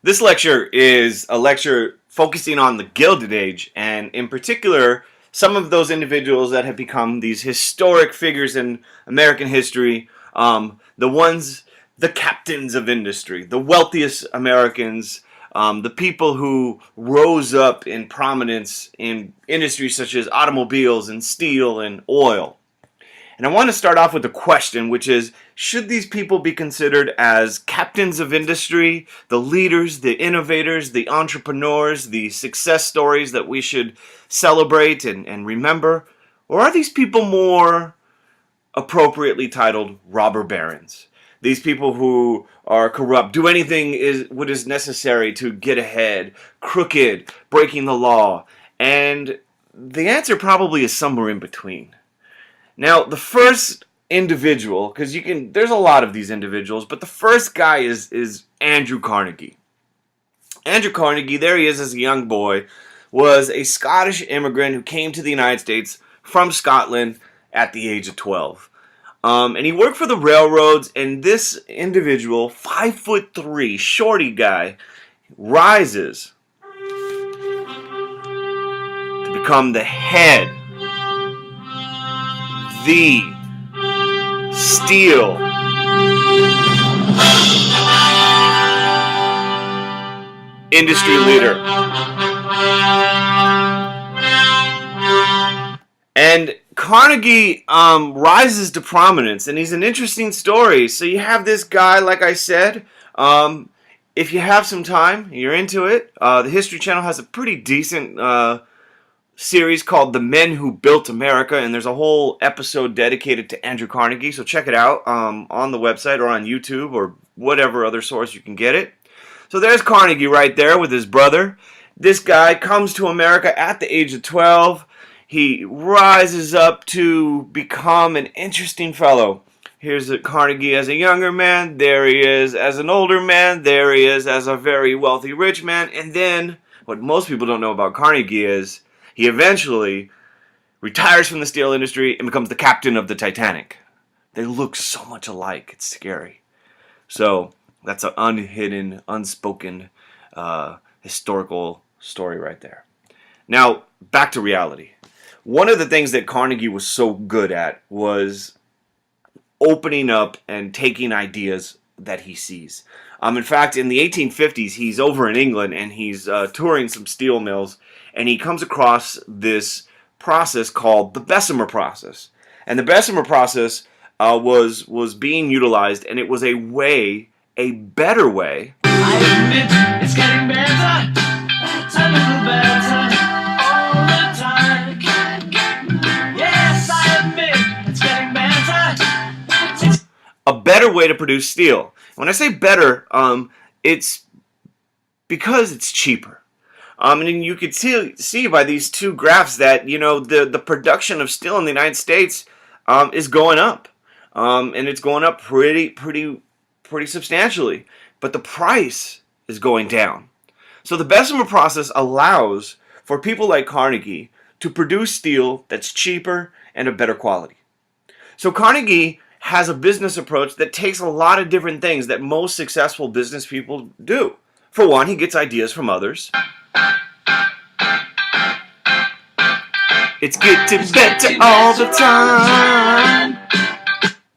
This lecture is a lecture focusing on the Gilded Age, and in particular, some of those individuals that have become these historic figures in American history, the captains of industry, the wealthiest Americans, the people who rose up in prominence in industries such as automobiles and steel and oil. And I want to start off with a question, which is, should these people be considered as captains of industry, the leaders, the innovators, the entrepreneurs, the success stories that we should celebrate and remember? Or are these people more appropriately titled robber barons? These people who are corrupt, do anything what is necessary to get ahead, crooked, breaking the law. And the answer probably is somewhere in between. Now, the first individual, because there's a lot of these individuals, but the first guy is Andrew Carnegie. Andrew Carnegie, there he is as a young boy, was a Scottish immigrant who came to the United States from Scotland at the age of 12. And he worked for the railroads, and this individual, 5'3", shorty guy, rises to become the head, the steel industry leader. And Carnegie rises to prominence, and he's an interesting story. So you have this guy, like I said, if you have some time, you're into it, the History Channel has a pretty decent series called The Men Who Built America, and there's a whole episode dedicated to Andrew Carnegie, so check it out on the website or on YouTube or whatever other source you can get it. So there's Carnegie right there with his brother. This guy comes to America at the age of 12. He rises up to become an interesting fellow. Here's Carnegie as a younger man. There he is as an older man. There he is as a very wealthy rich man. And then, what most people don't know about Carnegie is he eventually retires from the steel industry and becomes the captain of the Titanic. They look so much alike, it's scary. So that's an unhidden, unspoken, historical story right there. Now, back to reality. One of the things that Carnegie was so good at was opening up and taking ideas that he sees. In fact, in the 1850s, he's over in England and he's touring some steel mills, and he comes across this process called the Bessemer process. And the Bessemer process was being utilized, and it was a better way. I admit it's getting better, a little better all the time. Yes, I admit it's getting better. A better way to produce steel. When I say better, it's because it's cheaper. And you could see by these two graphs that the production of steel in the United States is going up, and it's going up pretty substantially. But the price is going down. So the Bessemer process allows for people like Carnegie to produce steel that's cheaper and of better quality. So Carnegie has a business approach that takes a lot of different things that most successful business people do. For one, he gets ideas from others. It's getting better all the time.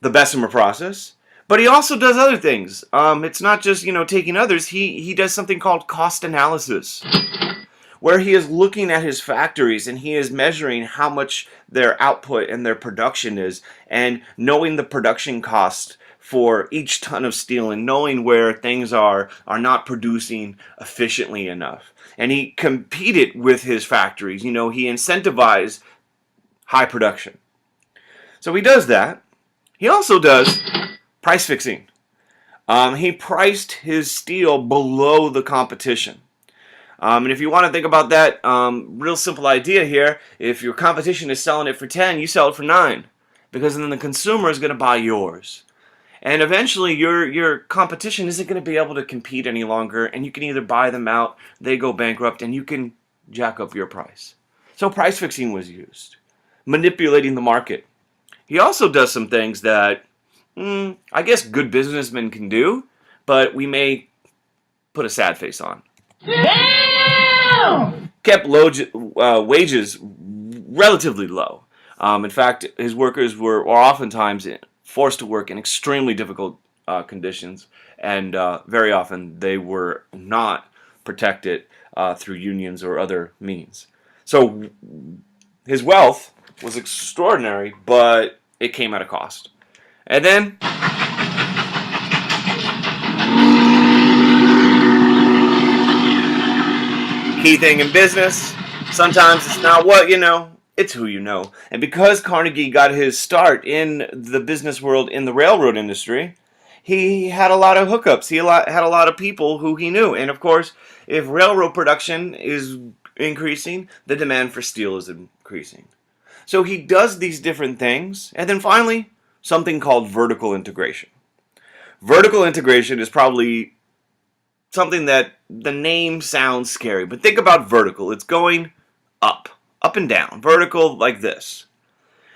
The Bessemer process. But he also does other things. It's not just, taking others. He does something called cost analysis, where he is looking at his factories and he is measuring how much their output and their production is, and knowing the production cost for each ton of steel, and knowing where things are not producing efficiently enough. And he competed with his factories. He incentivized high production. So he does that. He also does price fixing. He priced his steel below the competition. And if you want to think about that, real simple idea here, if your competition is selling it for 10, you sell it for 9. Because then the consumer is going to buy yours. And eventually your competition isn't going to be able to compete any longer, and you can either buy them out, they go bankrupt, and you can jack up your price. So price fixing was used. Manipulating the market. He also does some things that I guess good businessmen can do, but we may put a sad face on. Damn! Kept wages relatively low. In fact, his workers were oftentimes forced to work in extremely difficult conditions, and very often they were not protected through unions or other means. So his wealth was extraordinary, but it came at a cost. And then key thing in business, sometimes it's not what you know, it's who you know. And because Carnegie got his start in the business world in the railroad industry, he had a lot of hookups. He had a lot of people who he knew. And of course, if railroad production is increasing, the demand for steel is increasing. So he does these different things. And then finally, something called vertical integration. Vertical integration is probably something that the name sounds scary, but think about vertical. It's going up and down, vertical like this.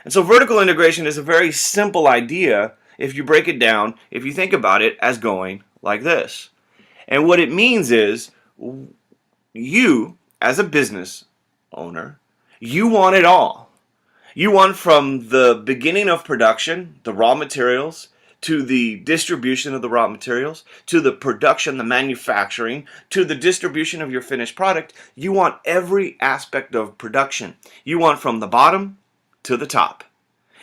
And so vertical integration is a very simple idea if you break it down, if you think about it as going like this. And what it means is you, as a business owner, you want it all. You want from the beginning of production, the raw materials, to the distribution of the raw materials, to the production, the manufacturing, to the distribution of your finished product. You want every aspect of production. You want from the bottom to the top.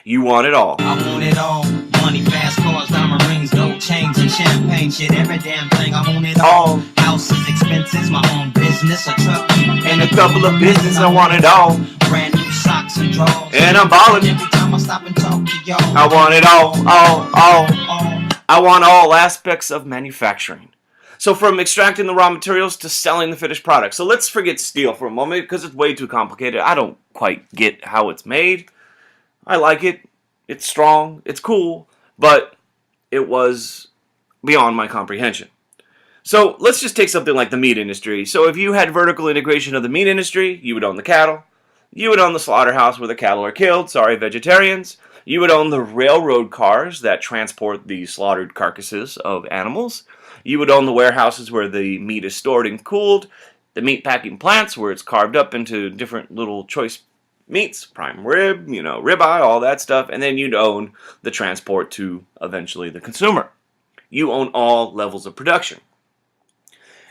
You want it all. I want it all. Money, fast cars, diamond rings, gold chains, and champagne shit. Every damn thing, I want it all. Houses, expenses, my own business, a truck, and a couple of business. I want it all. Brand new socks and drawers. And I'm ballin'. Every time I stop and talk to y'all, I want it all. I want all aspects of manufacturing. So from extracting the raw materials to selling the finished product. So let's forget steel for a moment because it's way too complicated. I don't quite get how it's made. I like it. It's strong. It's cool. But it was beyond my comprehension. So let's just take something like the meat industry. So if you had vertical integration of the meat industry, you would own the cattle. You would own the slaughterhouse where the cattle are killed. Sorry, vegetarians. You would own the railroad cars that transport the slaughtered carcasses of animals. You would own the warehouses where the meat is stored and cooled. The meat packing plants where it's carved up into different little choice meats. Prime rib, ribeye, all that stuff. And then you'd own the transport to eventually the consumer. You own all levels of production.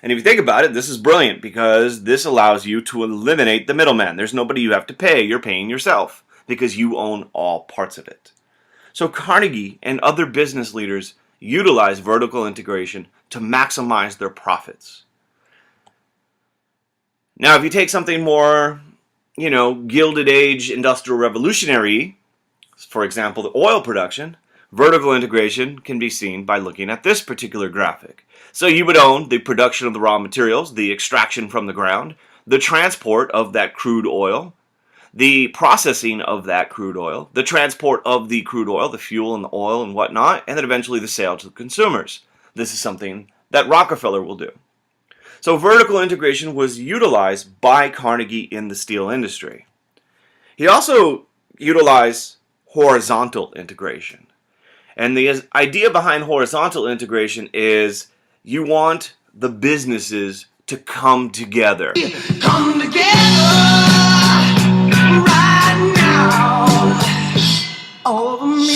And if you think about it, this is brilliant because this allows you to eliminate the middleman. There's nobody you have to pay. You're paying yourself because you own all parts of it. So Carnegie and other business leaders utilize vertical integration to maximize their profits. Now, if you take something more, Gilded Age industrial revolutionary, for example, the oil production, vertical integration can be seen by looking at this particular graphic. So you would own the production of the raw materials, the extraction from the ground, the transport of that crude oil, the processing of that crude oil, the transport of the crude oil, the fuel and the oil and whatnot, and then eventually the sale to the consumers. This is something that Rockefeller will do. So vertical integration was utilized by Carnegie in the steel industry. He also utilized horizontal integration. And the idea behind horizontal integration is you want the businesses to come together. come together right now over me.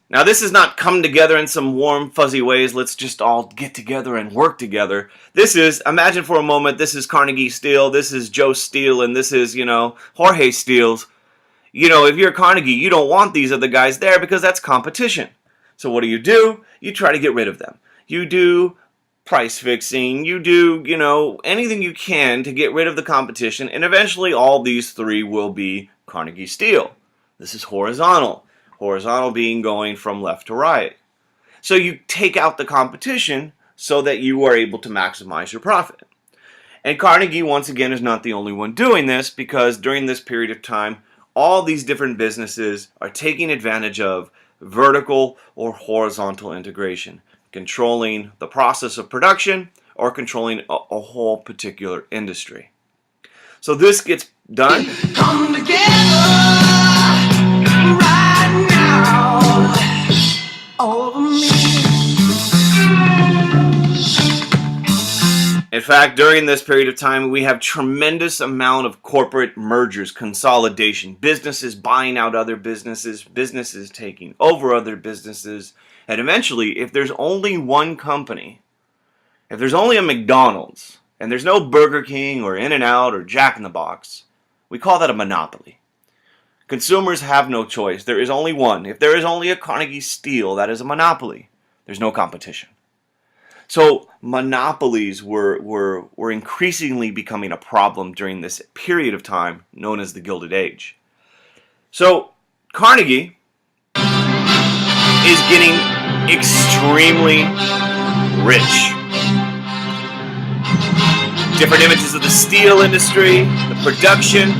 Now this is not come together in some warm fuzzy ways, let's just all get together and work together. This is, imagine for a moment, this is Carnegie Steel, this is Joe Steel, and this is, Jorge Steel's. If you're Carnegie, you don't want these other guys there because that's competition. So what do? You try to get rid of them. You do price fixing, you do, anything you can to get rid of the competition, and eventually all these three will be Carnegie Steel. This is horizontal. Horizontal being going from left to right. So you take out the competition so that you are able to maximize your profit. And Carnegie, once again, is not the only one doing this because during this period of time, all these different businesses are taking advantage of vertical or horizontal integration, controlling the process of production or controlling a whole particular industry. So this gets done. Come together right now over me. In fact, during this period of time, we have tremendous amount of corporate mergers, consolidation, businesses buying out other businesses, businesses taking over other businesses, and eventually, if there's only one company, if there's only a McDonald's, and there's no Burger King or In-N-Out or Jack in the Box, we call that a monopoly. Consumers have no choice. There is only one. If there is only a Carnegie Steel, that is a monopoly. There's no competition. So monopolies were increasingly becoming a problem during this period of time known as the Gilded Age. So Carnegie is getting extremely rich. Different images of the steel industry, the production.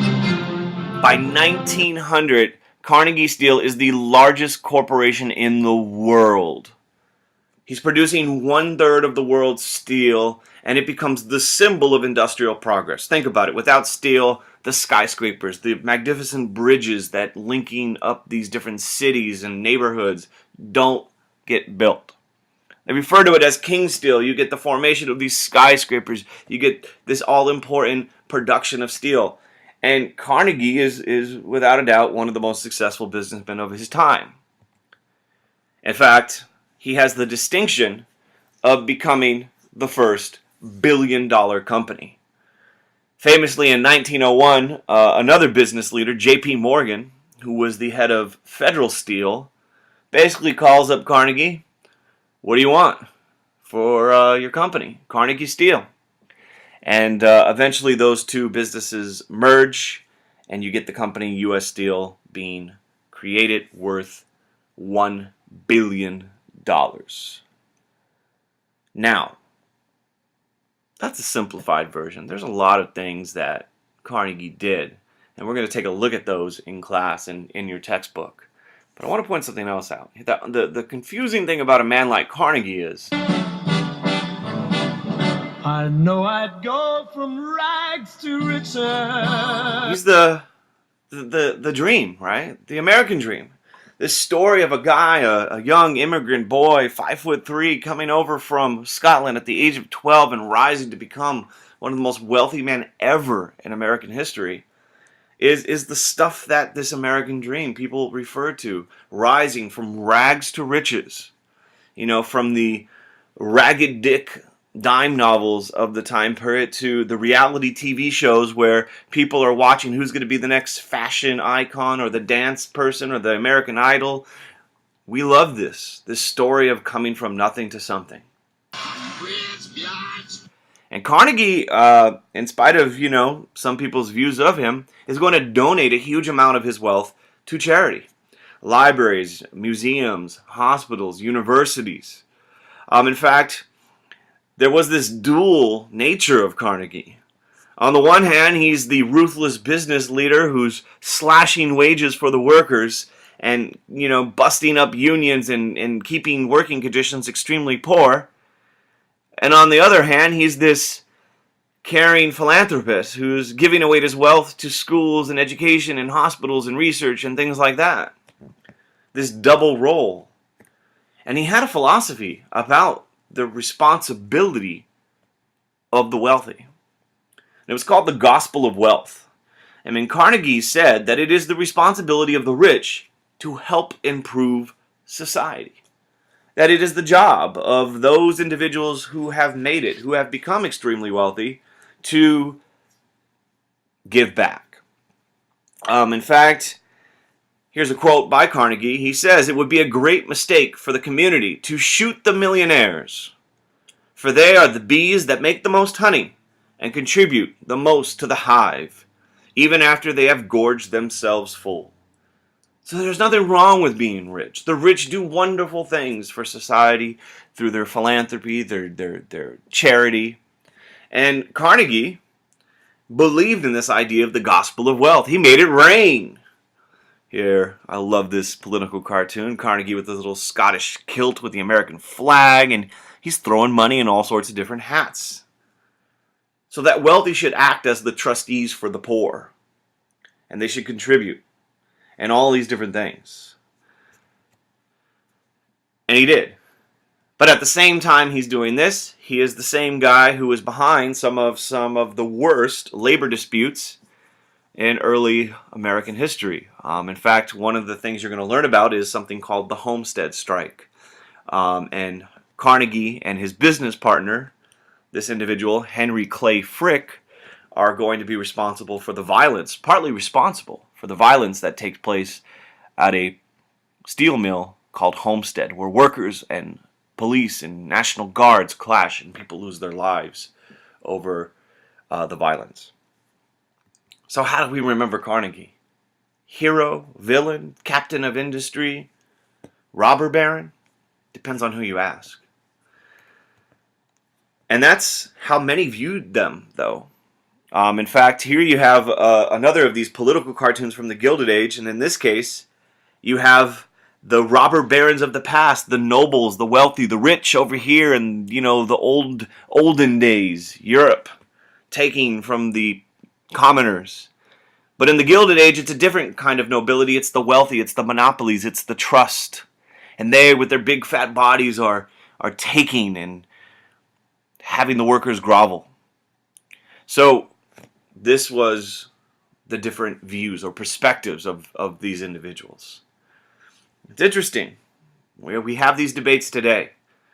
By 1900, Carnegie Steel is the largest corporation in the world. He's producing 1/3 of the world's steel, and it becomes the symbol of industrial progress. Think about it. Without steel, the skyscrapers, the magnificent bridges that linking up these different cities and neighborhoods don't get built. They refer to it as King Steel. You get the formation of these skyscrapers. You get this all-important production of steel. And Carnegie is without a doubt one of the most successful businessmen of his time. In fact, he has the distinction of becoming the first billion-dollar company. Famously in 1901, another business leader, J.P. Morgan, who was the head of Federal Steel, basically calls up Carnegie. What do you want for your company, Carnegie Steel? And eventually those two businesses merge, and you get the company U.S. Steel being created worth $1 billion. Now, that's a simplified version. There's a lot of things that Carnegie did, and we're going to take a look at those in class and in your textbook. But I want to point something else out. The confusing thing about a man like Carnegie is, I know I'd go from rags to riches. He's the dream, right? The American dream. This story of a guy, a young immigrant boy, 5'3", coming over from Scotland at the age of 12 and rising to become one of the most wealthy men ever in American history, is the stuff that this American dream people refer to, rising from rags to riches. You know, from the Ragged Dick dime novels of the time period to the reality TV shows where people are watching who's going to be the next fashion icon or the dance person or the American Idol. We love this story of coming from nothing to something. And Carnegie, in spite of, some people's views of him, is going to donate a huge amount of his wealth to charity. Libraries, museums, hospitals, universities. In fact, there was this dual nature of Carnegie. On the one hand, he's the ruthless business leader who's slashing wages for the workers and, busting up unions and keeping working conditions extremely poor. And on the other hand, he's this caring philanthropist who's giving away his wealth to schools and education and hospitals and research and things like that. This double role. And he had a philosophy about the responsibility of the wealthy. It was called the Gospel of Wealth. Carnegie said that it is the responsibility of the rich to help improve society. That it is the job of those individuals who have made it, who have become extremely wealthy, to give back. In fact, here's a quote by Carnegie. He says, "It would be a great mistake for the community to shoot the millionaires, for they are the bees that make the most honey and contribute the most to the hive, even after they have gorged themselves full." So there's nothing wrong with being rich. The rich do wonderful things for society through their philanthropy, their charity. And Carnegie believed in this idea of the gospel of wealth. He made it rain. Here, I love this political cartoon. Carnegie with his little Scottish kilt with the American flag, and he's throwing money in all sorts of different hats. So that wealthy should act as the trustees for the poor, and they should contribute, and all these different things. And he did. But at the same time he's doing this, he is the same guy who was behind some of the worst labor disputes in early American history. In fact, one of the things you're going to learn about is something called the Homestead Strike. And Carnegie and his business partner, this individual, Henry Clay Frick, are going to be responsible for the violence, partly responsible for the violence that takes place at a steel mill called Homestead, where workers and police and National Guards clash and people lose their lives over the violence. So how do we remember Carnegie? Hero, villain, captain of industry, robber baron? Depends on who you ask. And that's how many viewed them, though. In fact, here you have another of these political cartoons from the Gilded Age, and in this case, you have the robber barons of the past, the nobles, the wealthy, the rich over here, and the olden days, Europe, taking from the commoners. But in the Gilded Age, it's a different kind of nobility. It's the wealthy, it's the monopolies, it's the trust. And they, with their big fat bodies, are taking and having the workers grovel. So this was the different views or perspectives of these individuals. It's interesting. We have these debates today.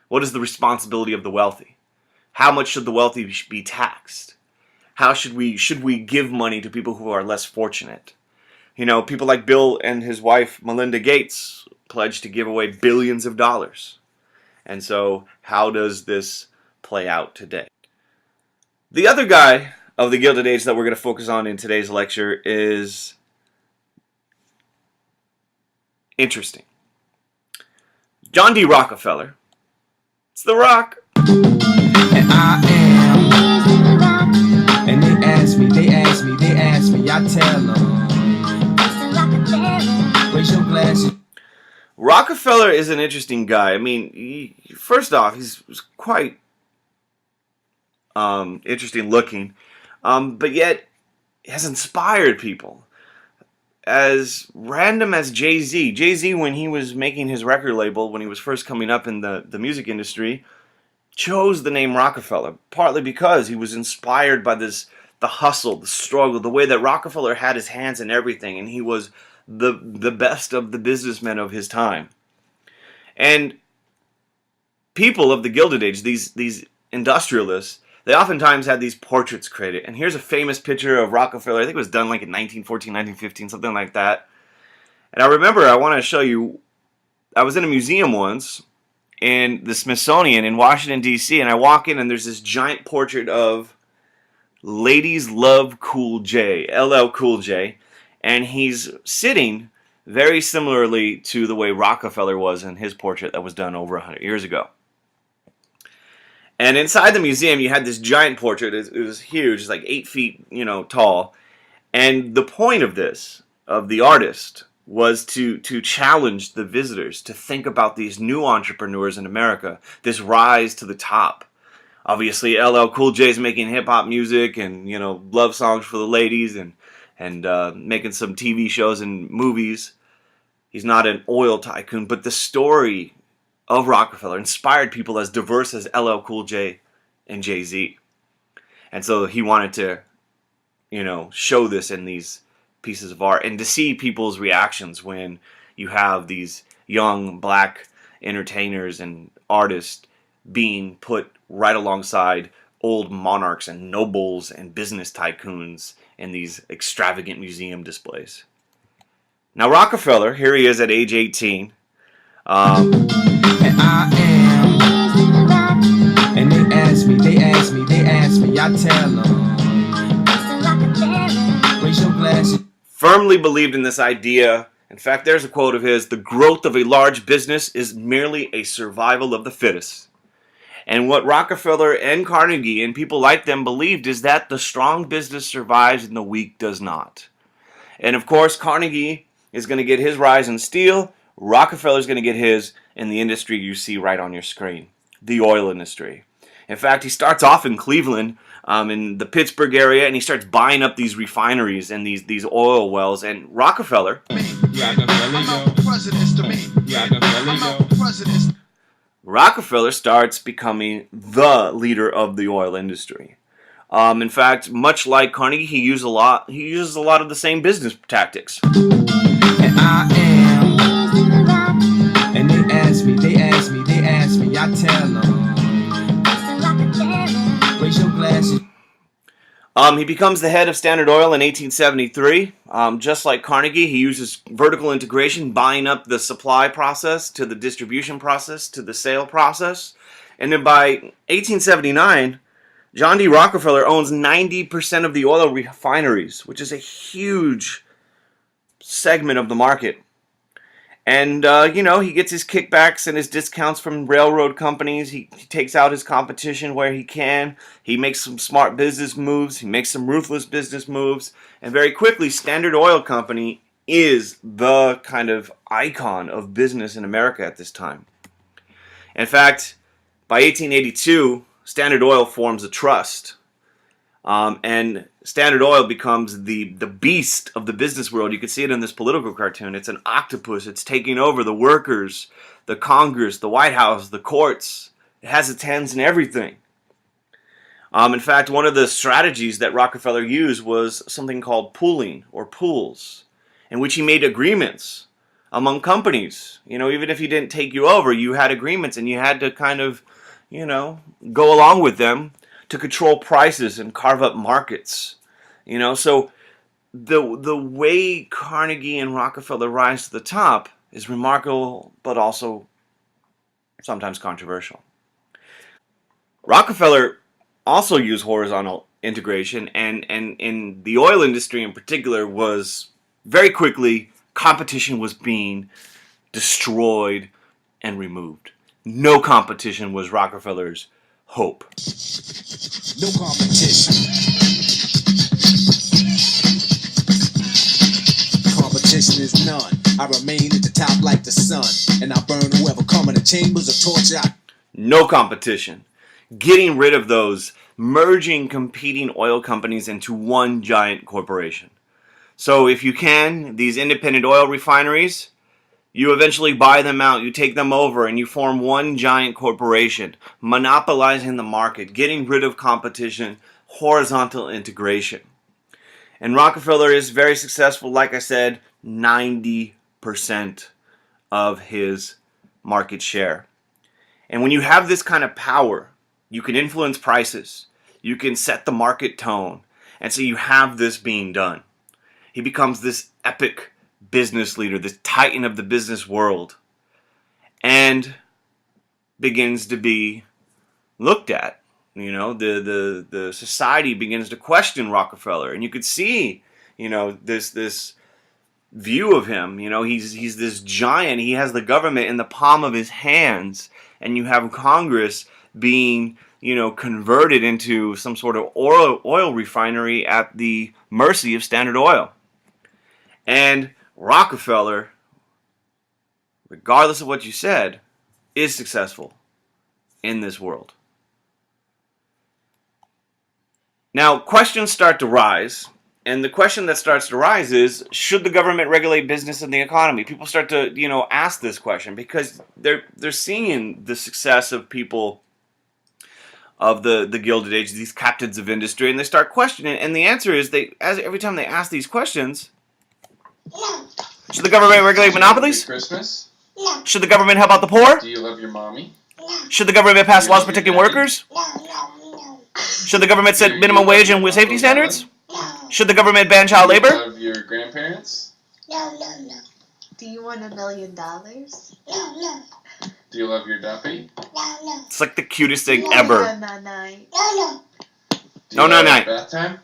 What is the responsibility of the wealthy? How much should the wealthy be taxed? How should we give money to people who are less fortunate? People like Bill and his wife Melinda Gates pledged to give away billions of dollars. And so how does this play out today? The other guy of the Gilded Age that we're going to focus on in today's lecture is interesting. John D. Rockefeller. It's the Rock. And I am. And they ask me, I tell them. Raise your glasses. Rockefeller is an interesting guy. I mean, first off, he's quite interesting looking, but yet has inspired people. As random as Jay-Z. Jay-Z, when he was making his record label, when he was first coming up in the music industry, chose the name Rockefeller, partly because he was inspired by the hustle, the struggle, the way that Rockefeller had his hands in everything, and he was the best of the businessmen of his time. And people of the Gilded Age, these industrialists, they oftentimes had these portraits created. And here's a famous picture of Rockefeller. I think it was done like in 1914, 1915, something like that. And I remember, I want to show you, I was in a museum once in the Smithsonian in Washington, D.C., and I walk in and there's this giant portrait of Ladies Love Cool J, LL Cool J, and he's sitting very similarly to the way Rockefeller was in his portrait that was done over 100 years ago. And inside the museum, you had this giant portrait. It was huge. It's like 8 feet, tall. And the point of this, of the artist, was to challenge the visitors to think about these new entrepreneurs in America, this rise to the top. Obviously, LL Cool J is making hip-hop music and, love songs for the ladies and making some TV shows and movies. He's not an oil tycoon, but the story of Rockefeller inspired people as diverse as LL Cool J and Jay-Z. And so he wanted to, show this in these pieces of art and to see people's reactions when you have these young black entertainers and artists being put right alongside old monarchs and nobles and business tycoons in these extravagant museum displays. Now Rockefeller, here he is at age 18. And I am. And they ask me, I tell them. Raise your glasses. Firmly believed in this idea. In fact, there's a quote of his: the growth of a large business is merely a survival of the fittest. And what Rockefeller and Carnegie and people like them believed is that the strong business survives and the weak does not. And of course, Carnegie is going to get his rise in steel. Rockefeller's going to get his in the industry you see right on your screen, the oil industry. In fact, he starts off in Cleveland, in the Pittsburgh area, and he starts buying up these refineries and these oil wells. And Rockefeller Rockefeller starts becoming the leader of the oil industry. In fact, much like Carnegie, he uses a lot of the same business tactics. And I am. And they ask me, I tell them. Raise your glasses. He becomes the head of Standard Oil in 1873. Just like Carnegie, he uses vertical integration, buying up the supply process to the distribution process to the sale process. And then by 1879, John D. Rockefeller owns 90% of the oil refineries, which is a huge segment of the market. And, he gets his kickbacks and his discounts from railroad companies. He takes out his competition where he can. He makes some smart business moves. He makes some ruthless business moves. And very quickly, Standard Oil Company is the kind of icon of business in America at this time. In fact, by 1882, Standard Oil forms a trust. And Standard Oil becomes the beast of the business world. You can see it in this political cartoon. It's an octopus. It's taking over the workers, the Congress, the White House, the courts. It has its hands in everything. In fact, one of the strategies that Rockefeller used was something called pooling or pools, in which he made agreements among companies. Even if he didn't take you over, you had agreements and you had to kind of, go along with them to control prices and carve up markets. So the way Carnegie and Rockefeller rise to the top is remarkable, but also sometimes controversial. Rockefeller also used horizontal integration, and in the oil industry in particular, was very quickly competition was being destroyed and removed. No competition was Rockefeller's hope. No competition. Competition is none. I remain at the top like the sun, and I burn whoever come in the chambers of torture. No competition. Getting rid of those, merging competing oil companies into one giant corporation. So if you can, these independent oil refineries, you eventually buy them out, you take them over, and you form one giant corporation, monopolizing the market, getting rid of competition, horizontal integration. And Rockefeller is very successful, like I said, 90% of his market share. And when you have this kind of power, you can influence prices, you can set the market tone, and so you have this being done. He becomes this epic business leader, this titan of the business world, and begins to be looked at. The society begins to question Rockefeller, and you could see, this view of him. He's this giant. He has the government in the palm of his hands, and you have Congress being, converted into some sort of oil refinery at the mercy of Standard Oil. And Rockefeller, regardless of what you said, is successful in this world. Now, questions start to rise, and the question that starts to rise is, should the government regulate business and the economy? People start to, ask this question because they're seeing the success of people of the Gilded Age, these captains of industry, and they start questioning. And the answer is, every time they ask these questions, should the government regulate monopolies? Christmas? Should the government help out the poor? Do you love your mommy? Should the government pass laws protecting workers? Should the government set minimum wage and safety standards? Should the government ban child labor? Do you love your grandparents? Do you want $1 million? Do you love your duppy? It's like the cutest thing ever. Do No, you like no. bath time?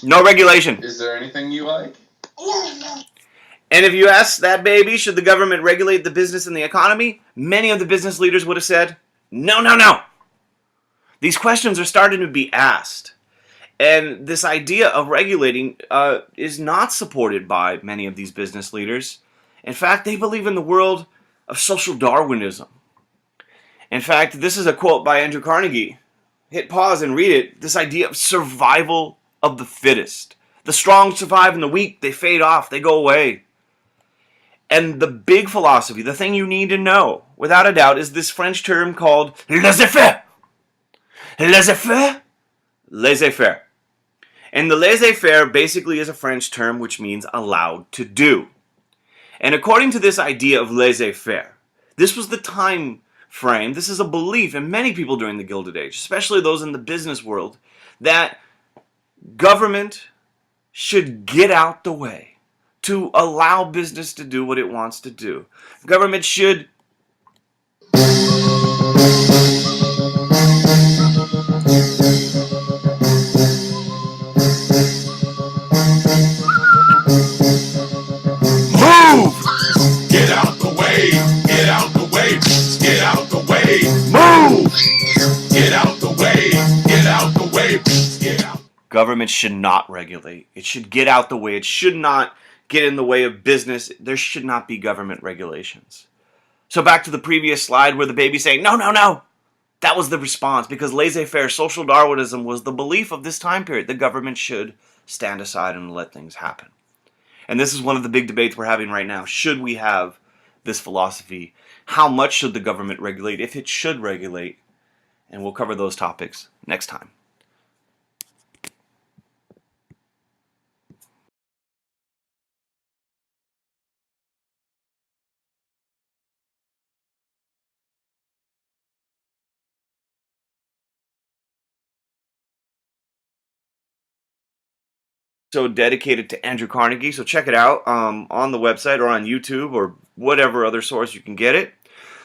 No regulation. Is there anything you like? And if you ask that baby, should the government regulate the business and the economy? Many of the business leaders would have said, no, no, no. These questions are starting to be asked. And this idea of regulating is not supported by many of these business leaders. In fact, they believe in the world of social Darwinism. In fact, this is a quote by Andrew Carnegie. Hit pause and read it. This idea of survival of the fittest. The strong survive and the weak, they fade off, they go away. And the big philosophy, the thing you need to know, without a doubt, is this French term called laissez-faire. Laissez-faire? Laissez-faire. And the laissez-faire basically is a French term which means allowed to do. And according to this idea of laissez-faire, this was the time frame, this is a belief in many people during the Gilded Age, especially those in the business world, that government should get out the way to allow business to do what it wants to do. Government should move! Get out the way, get out the way, get out the way, Move! get out the way, get out the way, get out. Government should not regulate. It should get out the way. It should not get in the way of business. There should not be government regulations. So back to the previous slide where the baby's saying, no, no, no. That was the response, because laissez-faire, social Darwinism, was the belief of this time period. The government should stand aside and let things happen. And this is one of the big debates we're having right now. Should we have this philosophy? How much should the government regulate, if it should regulate? And we'll cover those topics next time. So dedicated to Andrew Carnegie, so check it out on the website or on YouTube or whatever other source you can get it.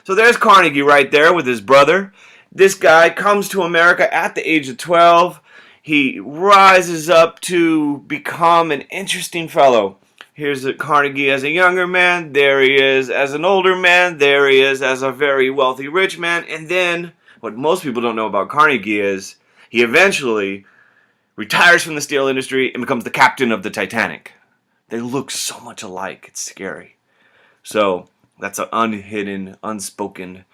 So there's Carnegie right there with his brother. This guy comes to America at the age of 12. He rises up to become an interesting fellow. Here's Carnegie as a younger man. There he is as an older man. There he is as a very wealthy rich man. And then what most people don't know about Carnegie is he eventually retires from the steel industry and becomes the captain of the Titanic. They look so much alike, it's scary. So that's an unhidden, unspoken,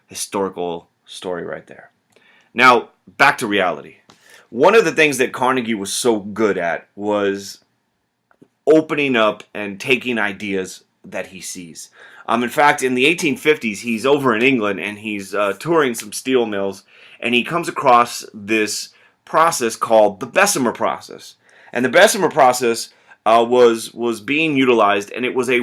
historical story right there. Now, back to reality. One of the things that Carnegie was so good at was opening up and taking ideas that he sees. In fact, in the 1850s, he's over in England and he's touring some steel mills, and he comes across this process called the Bessemer process. And the Bessemer process was being utilized, and it was a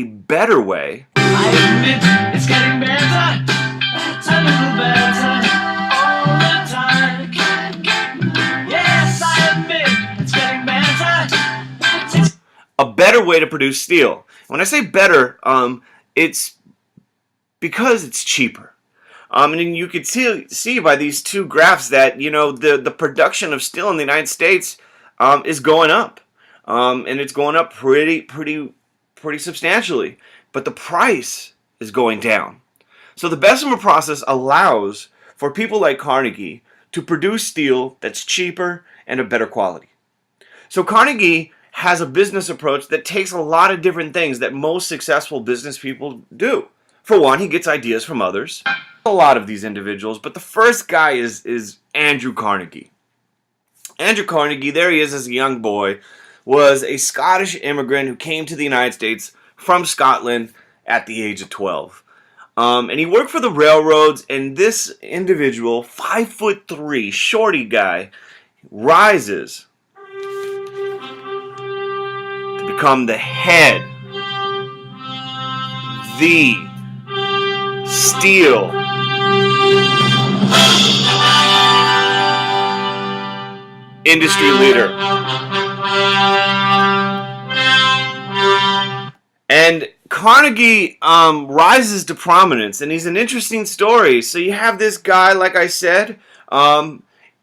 better way. I admit it's getting better, a little better all the time. Yes, I admit it's getting better. A better way to produce steel. When I say better, it's because it's cheaper. And you could see by these two graphs that, you know, the production of steel in the United States is going up. And it's going up pretty substantially. But the price is going down. So the Bessemer process allows for people like Carnegie to produce steel that's cheaper and of better quality. So Carnegie has a business approach that takes a lot of different things that most successful business people do. For one, he gets ideas from others. A lot of these individuals, but the first guy is Andrew Carnegie. Andrew Carnegie, there he is as a young boy, was a Scottish immigrant who came to the United States from Scotland at the age of 12. And he worked for the railroads, and this individual, 5'3", shorty guy, rises to become the head, the steel industry leader. And Carnegie rises to prominence, and he's an interesting story. So you have this guy, like I said,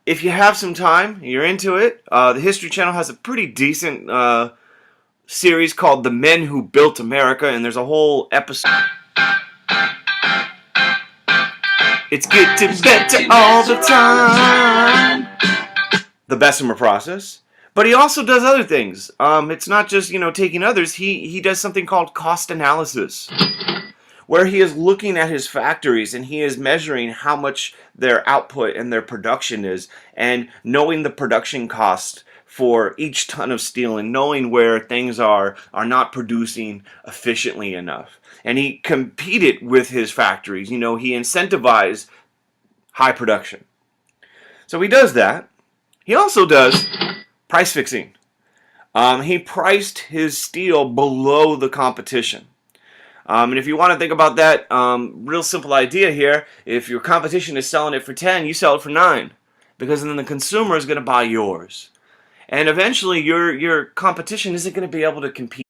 if you have some time, you're into it, the History Channel has a pretty decent series called The Men Who Built America, and there's a whole episode. It's getting better all the time. The Bessemer process. But he also does other things. It's not just, taking others. He does something called cost analysis, where he is looking at his factories and he is measuring how much their output and their production is, and knowing the production cost for each ton of steel and knowing where things are not producing efficiently enough. And he competed with his factories. He incentivized high production. So he does that. He also does price fixing. He priced his steel below the competition. And if you want to think about that, real simple idea here, if your competition is selling it for 10, you sell it for 9. Because then the consumer is going to buy yours. And eventually your competition isn't going to be able to compete.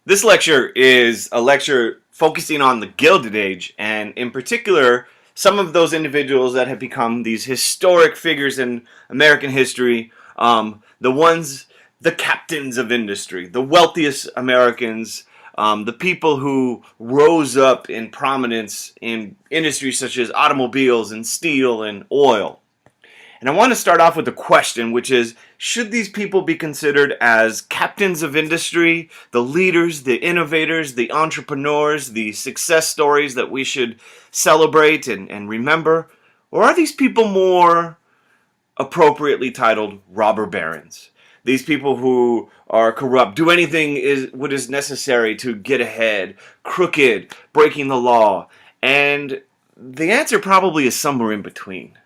This lecture is a lecture focusing on the Gilded Age, and in particular, some of those individuals that have become these historic figures in American history, the captains of industry, the wealthiest Americans, the people who rose up in prominence in industries such as automobiles and steel and oil. And I want to start off with a question, which is, should these people be considered as captains of industry, the leaders, the innovators, the entrepreneurs, the success stories that we should celebrate and remember? Or are these people more appropriately titled robber barons? These people who are corrupt, do anything what is necessary to get ahead, crooked, breaking the law? And the answer probably is somewhere in between.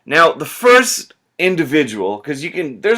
Now, the first individual, because there's